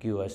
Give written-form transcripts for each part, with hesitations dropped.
QS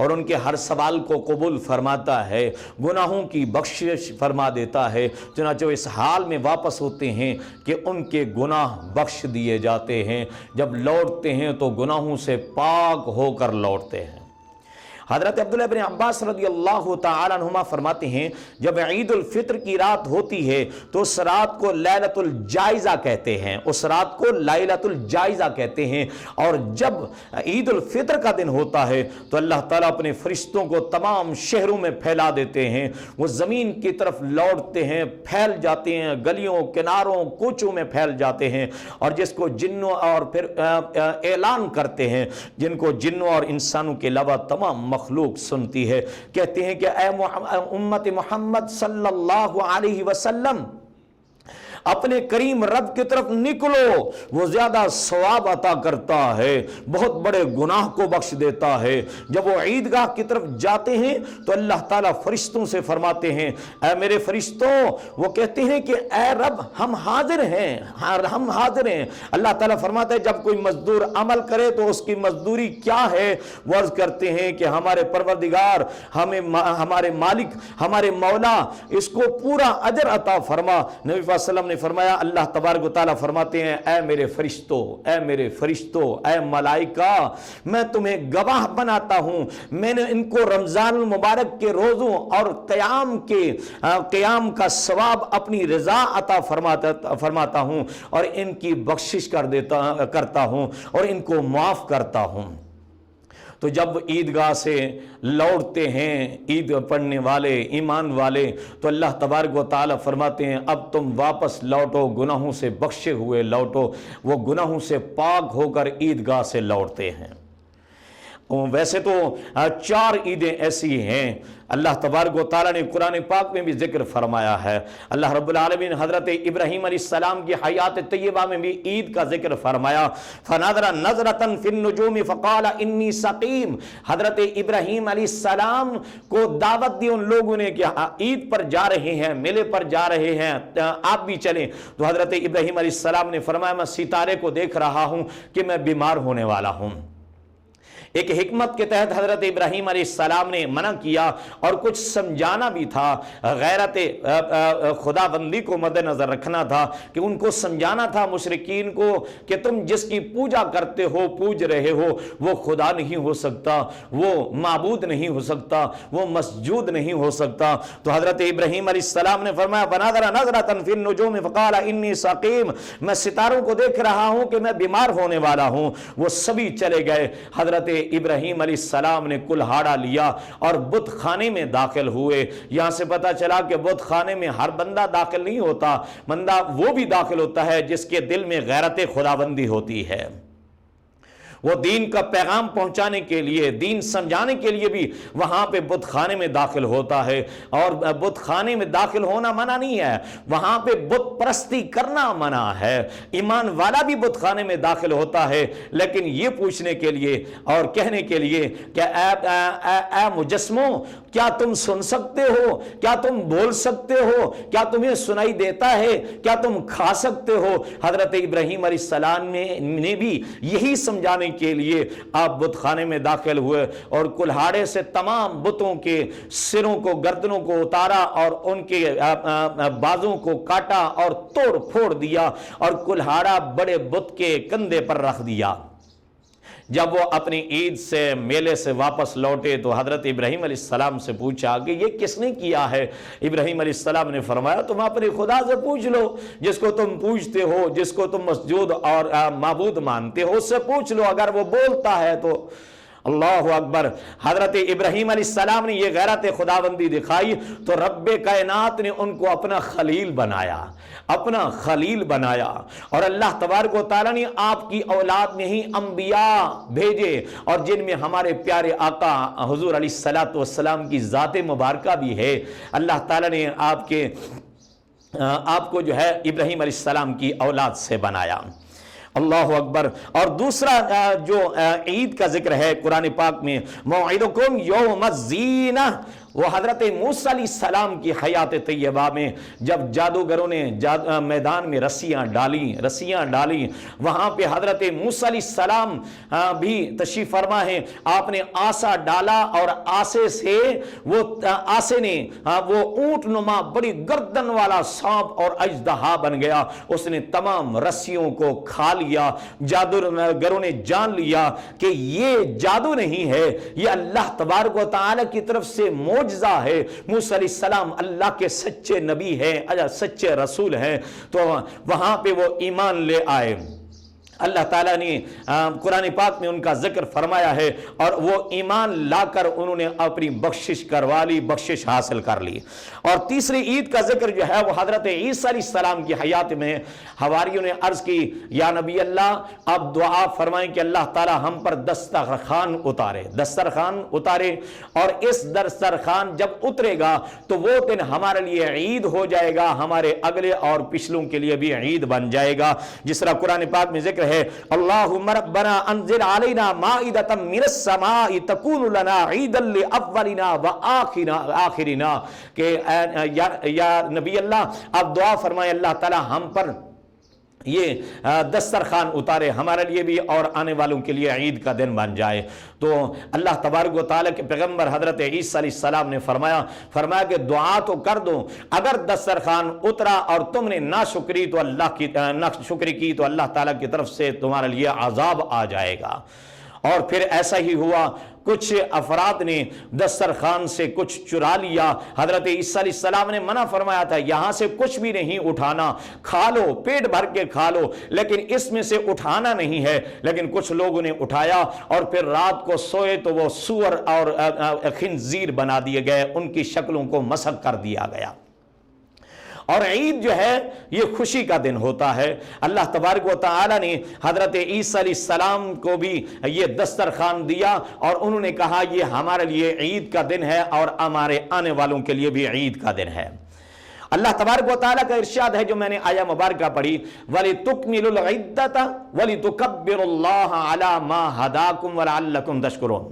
اور ان کے ہر سوال کو قبول فرماتا ہے، گناہوں کی بخشش فرما دیتا ہے۔ چنانچہ اس حال میں واپس ہوتے ہیں کہ ان کے گناہ بخش دیے جاتے ہیں، جب لوٹتے ہیں تو گناہوں سے پاک ہو کر لوٹتے ہیں۔ حضرت عبداللہ بن عباس رضی اللہ تعالیٰ عنہما فرماتے ہیں جب عید الفطر کی رات ہوتی ہے تو اس رات کو لیلۃ الجائزہ کہتے ہیں، اس رات کو لیلۃ الجائزہ کہتے ہیں، اور جب عید الفطر کا دن ہوتا ہے تو اللہ تعالیٰ اپنے فرشتوں کو تمام شہروں میں پھیلا دیتے ہیں، وہ زمین کی طرف لوٹتے ہیں، پھیل جاتے ہیں، گلیوں کناروں کوچوں میں پھیل جاتے ہیں، اور جس کو جنوں اور پھر اعلان کرتے ہیں، جن کو جنوں اور انسانوں کے علاوہ تمام مخلوق سنتی ہے، کہتے ہیں کہ اے امت محمد صلی اللہ علیہ وسلم اپنے کریم رب کی طرف نکلو، وہ زیادہ ثواب عطا کرتا ہے، بہت بڑے گناہ کو بخش دیتا ہے۔ جب وہ عیدگاہ کی طرف جاتے ہیں تو اللہ تعالیٰ فرشتوں سے فرماتے ہیں اے میرے فرشتوں، وہ کہتے ہیں کہ اے رب ہم حاضر ہیں، ہم حاضر ہیں۔ اللہ تعالیٰ فرماتا ہے جب کوئی مزدور عمل کرے تو اس کی مزدوری کیا ہے؟ وہ عرض کرتے ہیں کہ ہمارے پروردگار، ہمارے مالک، ہمارے مولا اس کو پورا اجر عطا فرما۔ نبی صلی اللہ علیہ وسلم نے فرمایا، اللہ تبارک و تعالیٰ فرماتے ہیں اے میرے فرشتوں، اے میرے فرشتوں، اے ملائکہ، میں تمہیں گواہ بناتا ہوں، میں نے ان کو رمضان المبارک کے روزوں اور قیام کا ثواب اپنی رضا عطا فرماتا ہوں، اور ان کی بخشش کرتا ہوں اور ان کو معاف کرتا ہوں۔ تو جب عیدگاہ سے لوٹتے ہیں عید پڑھنے والے ایمان والے تو اللہ تبارک و تعالیٰ فرماتے ہیں اب تم واپس لوٹو، گناہوں سے بخشے ہوئے لوٹو۔ وہ گناہوں سے پاک ہو کر عیدگاہ سے لوٹتے ہیں۔ ویسے تو 4 عیدیں ایسی ہیں اللہ تبارک و تعالیٰ نے قرآن پاک میں بھی ذکر فرمایا ہے۔ اللہ رب العالمین حضرت ابراہیم علیہ السلام کی حیات طیبہ میں بھی عید کا ذکر فرمایا۔ فَنَظَرَ نَظْرَةً فِي النُّجُومِ فَقَالَ إِنِّي سَقِيمٌ۔ حضرت ابراہیم علیہ السلام کو دعوت دی ان لوگوں نے کہ عید پر جا رہے ہیں، میلے پر جا رہے ہیں، آپ بھی چلیں۔ تو حضرت ابراہیم علیہ السلام نے فرمایا میں ستارے کو دیکھ رہا ہوں کہ میں بیمار ہونے والا ہوں۔ ایک حکمت کے تحت حضرت ابراہیم علیہ السلام نے منع کیا اور کچھ سمجھانا بھی تھا، غیرت خدا بندی کو مد نظر رکھنا تھا کہ ان کو سمجھانا تھا مشرکین کو کہ تم جس کی پوجا کرتے ہو، پوج رہے ہو، وہ خدا نہیں ہو سکتا، وہ معبود نہیں ہو سکتا، وہ مسجود نہیں ہو سکتا۔ تو حضرت ابراہیم علیہ السلام نے فرمایا فَنَظَرَ نَظْرَةً فِي النُّجُومِ فَقَالَ إِنِّي سَقِيمٌ، میں ستاروں کو دیکھ رہا ہوں کہ میں بیمار ہونے والا ہوں۔ وہ سبھی چلے گئے۔ حضرت ابراہیم علیہ السلام نے کلہاڑا لیا اور بت خانے میں داخل ہوئے۔ یہاں سے پتہ چلا کہ بت خانے میں ہر بندہ داخل نہیں ہوتا، بندہ وہ بھی داخل ہوتا ہے جس کے دل میں غیرت خداوندی ہوتی ہے۔ وہ دین کا پیغام پہنچانے کے لیے، دین سمجھانے کے لیے بھی وہاں پہ بت خانے میں داخل ہوتا ہے، اور بت خانے میں داخل ہونا منع نہیں ہے، وہاں پہ بت پرستی کرنا منع ہے۔ ایمان والا بھی بت خانے میں داخل ہوتا ہے، لیکن یہ پوچھنے کے لیے اور کہنے کے لیے کہ اے مجسموں، کیا تم سن سکتے ہو؟ کیا تم بول سکتے ہو؟ کیا تمہیں سنائی دیتا ہے؟ کیا تم کھا سکتے ہو؟ حضرت ابراہیم علیہ السلام نے بھی یہی سمجھانے کے لیے آپ بت خانے میں داخل ہوئے اور کلہاڑے سے تمام بتوں کے سروں کو، گردنوں کو اتارا اور ان کے بازوں کو کاٹا اور توڑ پھوڑ دیا اور کلہاڑا بڑے بت کے کندھے پر رکھ دیا۔ جب وہ اپنی عید سے، میلے سے واپس لوٹے تو حضرت ابراہیم علیہ السلام سے پوچھا کہ یہ کس نے کیا ہے؟ ابراہیم علیہ السلام نے فرمایا تم اپنے خدا سے پوچھ لو، جس کو تم پوچھتے ہو، جس کو تم مسجود اور معبود مانتے ہو، اس سے پوچھ لو، اگر وہ بولتا ہے تو۔ اللہ اکبر۔ حضرت ابراہیم علیہ السلام نے یہ غیرت خداوندی دکھائی تو رب کائنات نے ان کو اپنا خلیل بنایا، اپنا خلیل بنایا، اور اللہ تبارک و تعالیٰ نے آپ کی اولاد میں ہی انبیاء بھیجے، اور جن میں ہمارے پیارے آقا حضور علیہ الصلوۃ والسلام کی ذات مبارکہ بھی ہے۔ اللہ تعالیٰ نے آپ کو جو ہے ابراہیم علیہ السلام کی اولاد سے بنایا۔ اللہ اکبر۔ اور دوسرا جو عید کا ذکر ہے قرآن پاک میں، موعدکم یوم الزینہ وہ حضرت موسیٰ علیہ السلام کی حیات طیبہ میں جب جادوگروں نے میدان میں رسیاں ڈالی، وہاں پہ حضرت موسیٰ علیہ السلام بھی تشریف فرما ہے، آپ نے آسا ڈالا اور آسے سے آسے نے وہ اونٹ نما بڑی گردن والا سانپ اور اژدہا بن گیا، اس نے تمام رسیوں کو کھا لیا۔ جادوگروں نے جان لیا کہ یہ جادو نہیں ہے، یہ اللہ تبارک و تعالی کی طرف سے معجزہ ہے، موسیٰ علیہ السلام اللہ کے سچے نبی ہیں، سچے رسول ہیں۔ تو وہاں پہ وہ ایمان لے آئے۔ اللہ تعالیٰ نے قرآن پاک میں ان کا ذکر فرمایا ہے، اور وہ ایمان لا کر انہوں نے اپنی بخشش کروا لی، بخشش حاصل کر لی۔ اور تیسری عید کا ذکر جو ہے وہ حضرت عیسیٰ علیہ السلام کی حیات میں، حواریوں نے عرض کی یا نبی اللہ آپ دعا فرمائیں کہ اللہ تعالیٰ ہم پر دسترخوان اتارے، اور اس دسترخوان جب اترے گا تو وہ دن ہمارے لیے عید ہو جائے گا، ہمارے اگلے اور پچھلوں کے لیے بھی عید بن جائے گا۔ جس طرح قرآن پاک میں ذکر ہے اللہم ربنا انزل علینا مائدۃ من السماء تکون لنا عیدا لاولنا وآخرنا، کہ یا نبی اللہ آپ دعا فرمائیں اللہ تعالی ہم پر یہ دسترخوان اتارے، ہمارے لیے بھی اور آنے والوں کے لیے عید کا دن بن جائے۔ تو اللہ تبارک و تعالیٰ کے پیغمبر حضرت عیسیٰ علیہ السلام نے فرمایا کہ دعا تو کر دو، اگر دسترخوان اترا اور تم نے ناشکری کی تو اللہ تعالیٰ کی طرف سے تمہارے لیے عذاب آ جائے گا۔ اور پھر ایسا ہی ہوا، کچھ افراد نے دسترخوان سے کچھ چرا لیا۔ حضرت عیسیٰ علیہ السلام نے منع فرمایا تھا یہاں سے کچھ بھی نہیں اٹھانا، کھا لو، پیٹ بھر کے کھا لو، لیکن اس میں سے اٹھانا نہیں ہے۔ لیکن کچھ لوگوں نے اٹھایا اور پھر رات کو سوئے تو وہ سور اور خنزیر بنا دیے گئے، ان کی شکلوں کو مسخ کر دیا گیا۔ اور عید جو ہے یہ خوشی کا دن ہوتا ہے۔ اللہ تبارک و تعالی نے حضرت عیسیٰ علیہ السلام کو بھی یہ دسترخوان دیا، اور انہوں نے کہا یہ ہمارے لیے عید کا دن ہے اور ہمارے آنے والوں کے لیے بھی عید کا دن ہے۔ اللہ تبارک و تعالیٰ کا ارشاد ہے جو میں نے آیہ مبارکہ پڑھی، وَلِتُكْمِلُوا الْعِدَّةَ وَلِتُكَبِّرُوا اللَّهَ عَلَى مَا هَدَاكُمْ وَلَعَلَّكُمْ تَشْكُرُونَ۔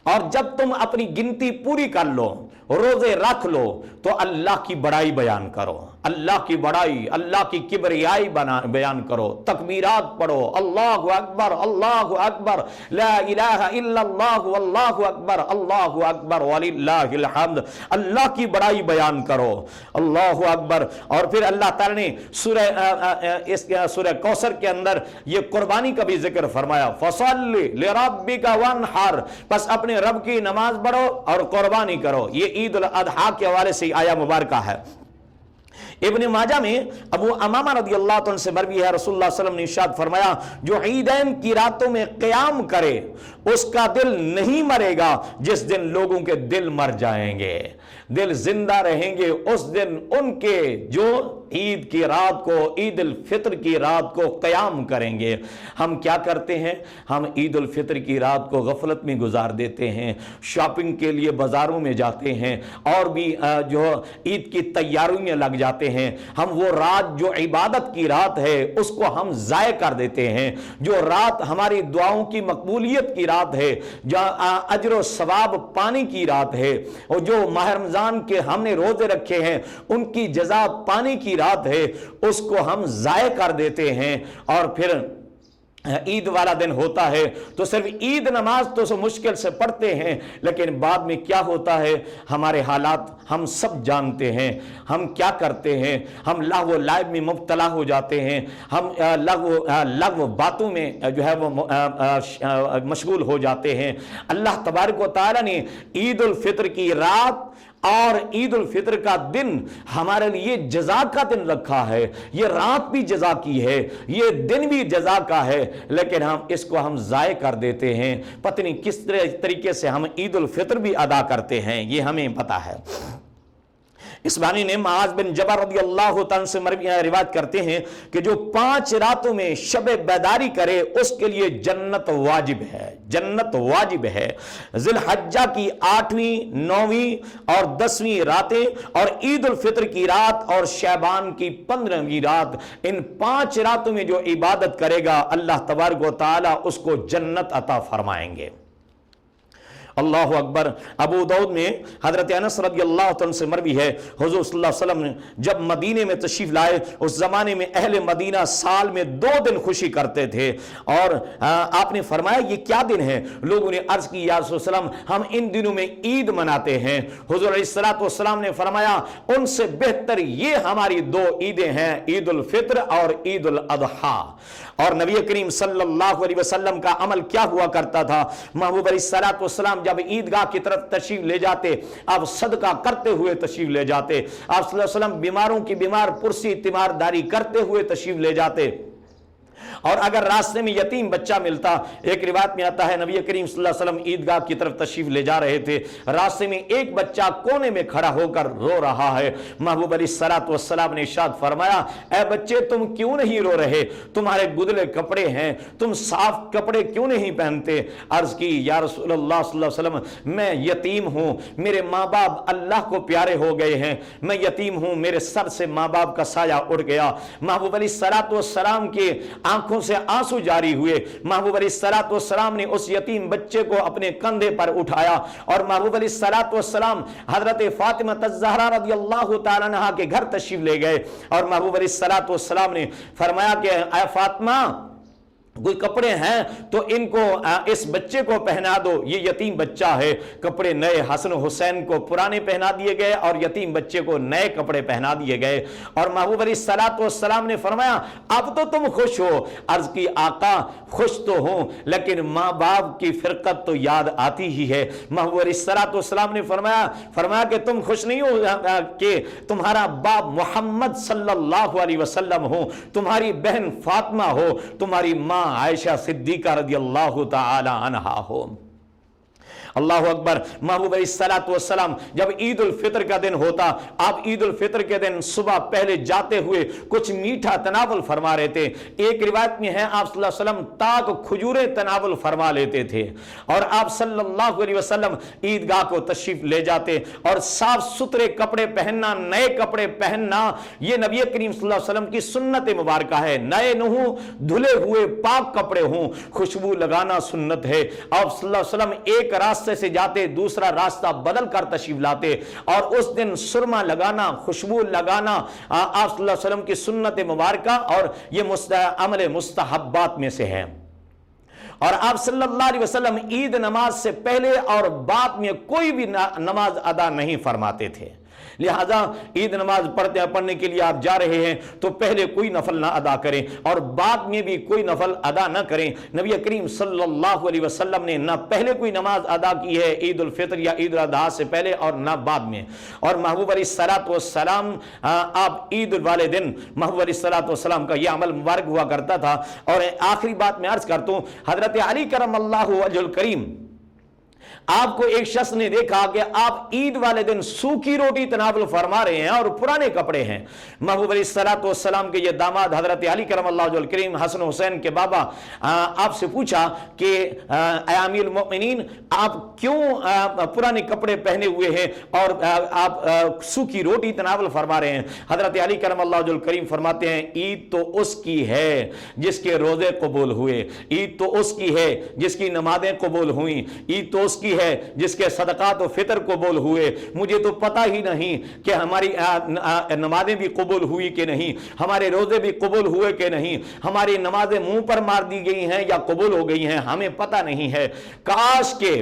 اور جب تم اپنی گنتی پوری کر لو، روزے رکھ لو، تو اللہ کی بڑائی بیان کرو، اللہ کی بڑائی، اللہ کی کبریائی بیان کرو، تکبیرات پڑھو، اللہ اکبر اللہ اکبر، لا الہ الا اللہ واللہ اکبر اللہ اکبر وللہ الحمد، اللہ کی بڑائی بیان کرو، اللہ اکبر۔ اور پھر اللہ تعالی نے سورہ کوثر کے اندر یہ قربانی کا بھی ذکر فرمایا، فصل لربک وانحر، بس اپنے رب کی نماز پڑھو اور قربانی کرو۔ یہ عید الاضحیٰ کے حوالے سے آیہ مبارکہ ہے۔ ابن ماجہ میں ابو امامہ رضی اللہ عنہ سے مروی ہے، رسول اللہ صلی اللہ علیہ وسلم نے ارشاد فرمایا جو عیدین کی راتوں میں قیام کرے اس کا دل نہیں مرے گا جس دن لوگوں کے دل مر جائیں گے، دل زندہ رہیں گے اس دن ان کے جو عید کی رات کو، عید الفطر کی رات کو قیام کریں گے۔ ہم کیا کرتے ہیں؟ ہم عید الفطر کی رات کو غفلت میں گزار دیتے ہیں، شاپنگ کے لیے بازاروں میں جاتے ہیں، اور بھی جو عید کی تیاریوں میں لگ جاتے ہیں۔ ہم وہ رات جو عبادت کی رات ہے اس کو ہم ضائع کر دیتے ہیں، جو رات ہماری دعاؤں کی مقبولیت کی رات ہے، جہاں اجر و ثواب پانے کی رات ہے، اور جو ماہ رمضان کے ہم نے روزے رکھے ہیں ان کی جزا پانے کی رات ہے، اس کو ہم ضائع کر دیتے ہیں۔ اور پھر عید والا دن ہوتا ہے تو صرف عید نماز تو سو مشکل سے پڑھتے ہیں، لیکن بعد میں کیا ہوتا ہے ہمارے حالات ہم سب جانتے ہیں۔ ہم کیا کرتے ہیں؟ ہم لغو لعب میں مبتلا ہو جاتے ہیں، ہم لغو باتوں میں جو ہے وہ مشغول ہو جاتے ہیں۔ اللہ تبارک و تعالی نے عید الفطر کی رات اور عید الفطر کا دن ہمارے لیے جزا کا دن رکھا ہے، یہ رات بھی جزا کی ہے، یہ دن بھی جزا کا ہے، لیکن ہم اس کو ہم ضائع کر دیتے ہیں۔ پتہ نہیں کس طریقے سے ہم عید الفطر بھی ادا کرتے ہیں، یہ ہمیں پتہ ہے۔ اس بانی نے معاذ بن جبل رضی اللہ عنہ سے روایت کرتے ہیں کہ جو 5 راتوں میں شب بیداری کرے اس کے لیے جنت واجب ہے، جنت واجب ہے۔ ذی الحجہ کی 8ویں، 9ویں اور 10ویں راتیں، اور عید الفطر کی رات اور شعبان کی 15ویں رات، ان 5 راتوں میں جو عبادت کرے گا اللہ تبارک و تعالی اس کو جنت عطا فرمائیں گے۔ اللہ اکبر۔ ابو داؤد میں حضرت انس رضی اللہ عنہ سے مروی ہے، حضور صلی اللہ علیہ وسلم نے جب مدینے میں تشریف لائے، اس زمانے میں اہل مدینہ سال میں 2 دن خوشی کرتے تھے، اور آپ نے فرمایا یہ کیا دن ہے؟ لوگوں نے عرض کی یا رسول اللہ، ہم ان دنوں میں عید مناتے ہیں۔ حضور علیہ السلام نے فرمایا ان سے بہتر یہ ہماری 2 عیدیں ہیں، عید الفطر اور عید الاضحیٰ۔ اور نبی کریم صلی اللہ علیہ وسلم کا عمل کیا ہوا کرتا تھا؟ محبوب علیہ السلام جب عیدگاہ کی طرف تشریف لے جاتے، آپ صدقہ کرتے ہوئے تشریف لے جاتے، آپ صلی اللہ علیہ وسلم بیماروں کی بیمار پرسی تیمارداری کرتے ہوئے تشریف لے جاتے، اور اگر راستے میں یتیم بچہ ملتا، ایک روایت میں آتا ہے نبی کریم صلی اللہ علیہ وسلم عیدگاہ کی طرف تشریف لے جا رہے تھے، راستے میں ایک بچہ کونے میں کھڑا ہو کر رو رہا ہے، محبوب علیہ السلام نے ارشاد فرمایا اے بچے تم کیوں نہیں رو رہے؟ تمہارے گدلے کپڑے ہیں، تم صاف کپڑے کیوں نہیں پہنتے؟ عرض کی یا رسول اللہ صلی اللہ علیہ وسلم میں یتیم ہوں، میرے ماں باپ اللہ کو پیارے ہو گئے ہیں، میں یتیم ہوں، میرے سر سے ماں باپ کا سایہ اٹھ گیا۔ محبوب علیہ السلام کے آنکھوں سے آنسو جاری ہوئے، محبوب علیہ السلام نے اس یتیم بچے کو اپنے کندھے پر اٹھایا، اور محبوب علیہ السلام حضرت فاطمہ الزہرا رضی اللہ تعالیٰ عنہا کے گھر تشریف لے گئے، اور محبوب علیہ السلام نے فرمایا کہ اے فاطمہ کوئی کپڑے ہیں تو ان کو اس بچے کو پہنا دو، یہ یتیم بچہ ہے۔ کپڑے نئے حسن حسین کو پرانے پہنا دیے گئے اور یتیم بچے کو نئے کپڑے پہنا دیے گئے، اور محبوب علیہ السلام نے فرمایا اب تو تم خوش ہو؟ عرض کی آقا خوش تو ہوں لیکن ماں باپ کی فرقت تو یاد آتی ہی ہے۔ محبوب علیہ السلام نے فرمایا کہ تم خوش نہیں ہو کہ تمہارا باپ محمد صلی اللہ علیہ وسلم ہو، تمہاری بہن فاطمہ ہو، تمہاری ماں عائشہ صدیقہ رضی اللہ تعالی عنہا ہو۔ اللہ اکبر۔ محبوب علیہ السلام جب عید الفطر کا دن ہوتا، آپ عید الفطر کے دن صبح پہلے جاتے ہوئے کچھ میٹھا تناول فرما رہے تھے، ایک روایت میں ہے آپ صلی اللہ علیہ وسلم تاک کھجوریں تناول فرما لیتے تھے، اور آپ صلی اللہ علیہ وسلم عیدگاہ کو تشریف لے جاتے، اور صاف ستھرے کپڑے پہننا، نئے کپڑے پہننا یہ نبی کریم صلی اللہ علیہ وسلم کی سنت مبارکہ ہے، نئے نہ ہوں، دھلے ہوئے پاک کپڑے ہوں، خوشبو لگانا سنت ہے۔ آپ صلی اللہ علیہ وسلم ایک راستے سے جاتے دوسرا راستہ بدل کر تشریف لاتے، اور اس دن سرما لگانا، خوشبو لگانا آپ صلی اللہ علیہ وسلم کی سنت مبارکہ اور یہ عمل مستحبات میں سے ہے۔ اور آپ صلی اللہ علیہ وسلم عید نماز سے پہلے اور بعد میں کوئی بھی نماز ادا نہیں فرماتے تھے، لہذا عید نماز پڑھنے کے لیے آپ جا رہے ہیں تو پہلے کوئی نفل نہ ادا کریں اور بعد میں بھی کوئی نفل ادا نہ کریں۔ نبی کریم صلی اللہ علیہ وسلم نے نہ پہلے کوئی نماز ادا کی ہے عید الفطر یا عید الاضحیٰ سے پہلے اور نہ بعد میں، اور محبوب علیہ السلام آپ عید والے دن محبوب علیہ السلام کا یہ عمل مبارک ہوا کرتا تھا۔ اور آخری بات میں عرض کرتا ہوں، حضرت علی کرم اللہ وجہ الکریم آپ کو ایک شخص نے دیکھا کہ آپ عید والے دن سوکھی روٹی تناول فرما رہے ہیں اور پرانے کپڑے ہیں۔ محبوب علیہ السلام کے یہ داماد حضرت علی کرم اللہ وجہ الکریم حسن حسین کے بابا آپ سے پوچھا کہ اے امیر المؤمنین آپ کیوں پرانے کپڑے پہنے ہوئے ہیں اور آپ سوکھی روٹی تناول فرما رہے ہیں؟ حضرت علی کرم اللہ وجہ الکریم فرماتے ہیں عید تو اس کی ہے جس کے روزے قبول ہوئے، عید تو اس کی ہے جس کی نمازیں قبول ہوئیں، عید تو اس کی ہے جس کے صدقات و فطر قبول ہوئے۔ مجھے تو پتہ ہی نہیں کہ ہماری نمازیں بھی قبول ہوئی کہ نہیں، ہمارے روزے بھی قبول ہوئے کہ نہیں، ہماری نمازیں منہ پر مار دی گئی ہیں یا قبول ہو گئی ہیں، ہمیں پتہ نہیں ہے۔ کاش کہ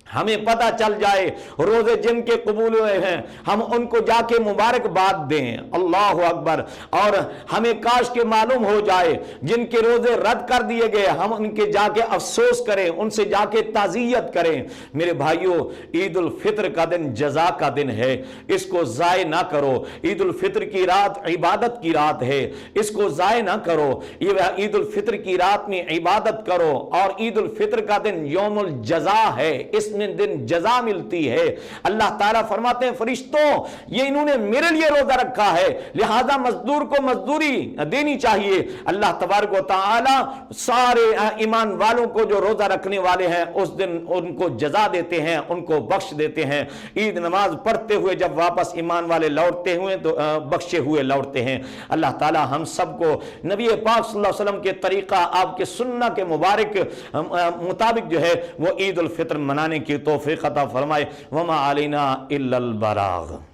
ہمیں پتہ چل جائے روزے جن کے قبول ہوئے ہیں ہم ان کو جا کے مبارکباد دیں، اللہ اکبر، اور ہمیں کاش کے معلوم ہو جائے جن کے روزے رد کر دیے گئے ہم ان کے جا کے افسوس کریں، ان سے جا کے تعزیت کریں۔ میرے بھائیوں عید الفطر کا دن جزا کا دن ہے، اس کو ضائع نہ کرو۔ عید الفطر کی رات عبادت کی رات ہے، اس کو ضائع نہ کرو۔ عید الفطر کی رات میں عبادت کرو، اور عید الفطر کا دن یوم الجزا ہے، اس دن جزا ملتی ہے۔ اللہ تعالیٰ فرماتے ہیں فرشتوں یہ انہوں نے میرے لیے روزہ رکھا ہے لہذا مزدور کو مزدوری دینی چاہیے۔ اللہ تبارک و تعالیٰ سارے ایمان والوں کو جو روزہ رکھنے والے ہیں اس دن ان کو جزا دیتے ہیں، ان کو بخش دیتے ہیں۔ عید نماز پڑھتے ہوئے جب واپس ایمان والے لوٹتے ہوئے تو بخشے ہوئے لوٹتے ہیں۔ اللہ تعالیٰ ہم سب کو نبی پاک صلی اللہ علیہ وسلم کے طریقہ آپ کے سنت کے مبارک مطابق جو ہے وہ عید الفطر منانے کی کی توفیق عطا فرمائے۔ وما علینا الا البلاغ۔